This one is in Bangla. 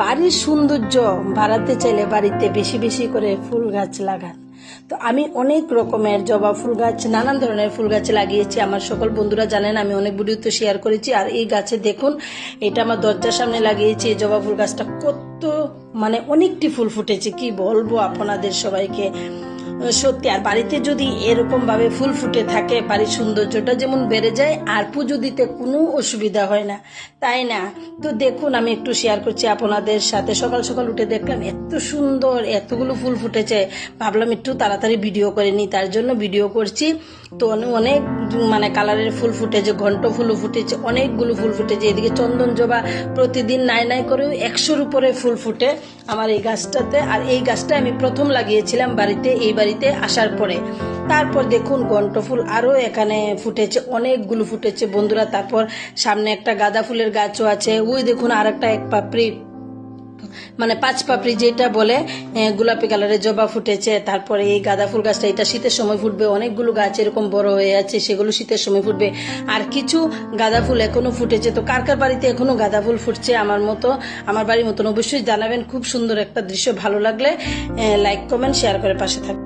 বাড়ির সৌন্দর্য বাড়াতে চাইলে বাড়িতে বেশি বেশি করে ফুল গাছ লাগান। তো আমি অনেক রকমের জবা ফুল গাছ, নানান ধরনের ফুল গাছ লাগিয়েছি। আমার সকল বন্ধুরা জানেন আমি অনেক ভিডিওতে শেয়ার করেছি। আর এই গাছে দেখুন, এটা আমার দরজার সামনে লাগিয়েছি। এই জবা ফুল গাছটা কত অনেকটি ফুল ফুটেছে, কি বলবো আপনাদের সবাইকে। সত্যি, আর বাড়িতে যদি এরকম ভাবে ফুল ফুটে থাকে বাড়ির সৌন্দর্যটা যেমন বেড়ে যায়, আর পুজো দিতে কোনো অসুবিধা হয় না, তাই না? তো দেখুন, আমি একটু শেয়ার করছি আপনাদের সাথে। সকাল সকাল উঠে দেখলাম এত সুন্দর এতগুলো ফুল ফুটেছে, ভাবলাম একটু তাড়াতাড়ি ভিডিও করে নিই, তার জন্য ভিডিও করছি। তো অনেক কালারের ফুল ফুটেছে, ঘন্ট ফুলও ফুটেছে, অনেকগুলো ফুল ফুটেছে। এদিকে চন্দন জবা প্রতিদিন নাই নাই করেও 100-র উপরে ফুল ফুটে আমার এই গাছটাতে। আর এই গাছটা আমি প্রথম লাগিয়েছিলাম বাড়িতে, এই বাড়িতে আসার পরে। তারপর দেখুন ঘন্ট ফুল আরও এখানে ফুটেছে, অনেকগুলো ফুটেছে বন্ধুরা। তারপর সামনে একটা গাঁদা ফুলের গাছও আছে। ওই দেখুন আর একটা এক পাপড়ি, 5 পাপড়ি যেটা বলে, গোলাপি কালারের জবা ফুটেছে। তারপরে এই গাঁদা ফুল গাছটা, এটা শীতের সময় ফুটবে। অনেকগুলো গাছ এরকম বড় হয়ে আছে, সেগুলো শীতের সময় ফুটবে। আর কিছু গাঁদা ফুল এখনো ফুটেছে। তো কার কার বাড়িতে এখনো গাঁদা ফুল ফুটছে আমার বাড়ির মতন অবশ্যই জানাবেন। খুব সুন্দর একটা দৃশ্য। ভালো লাগলে লাইক কমেন্ট শেয়ার করে পাশে থাকবেন।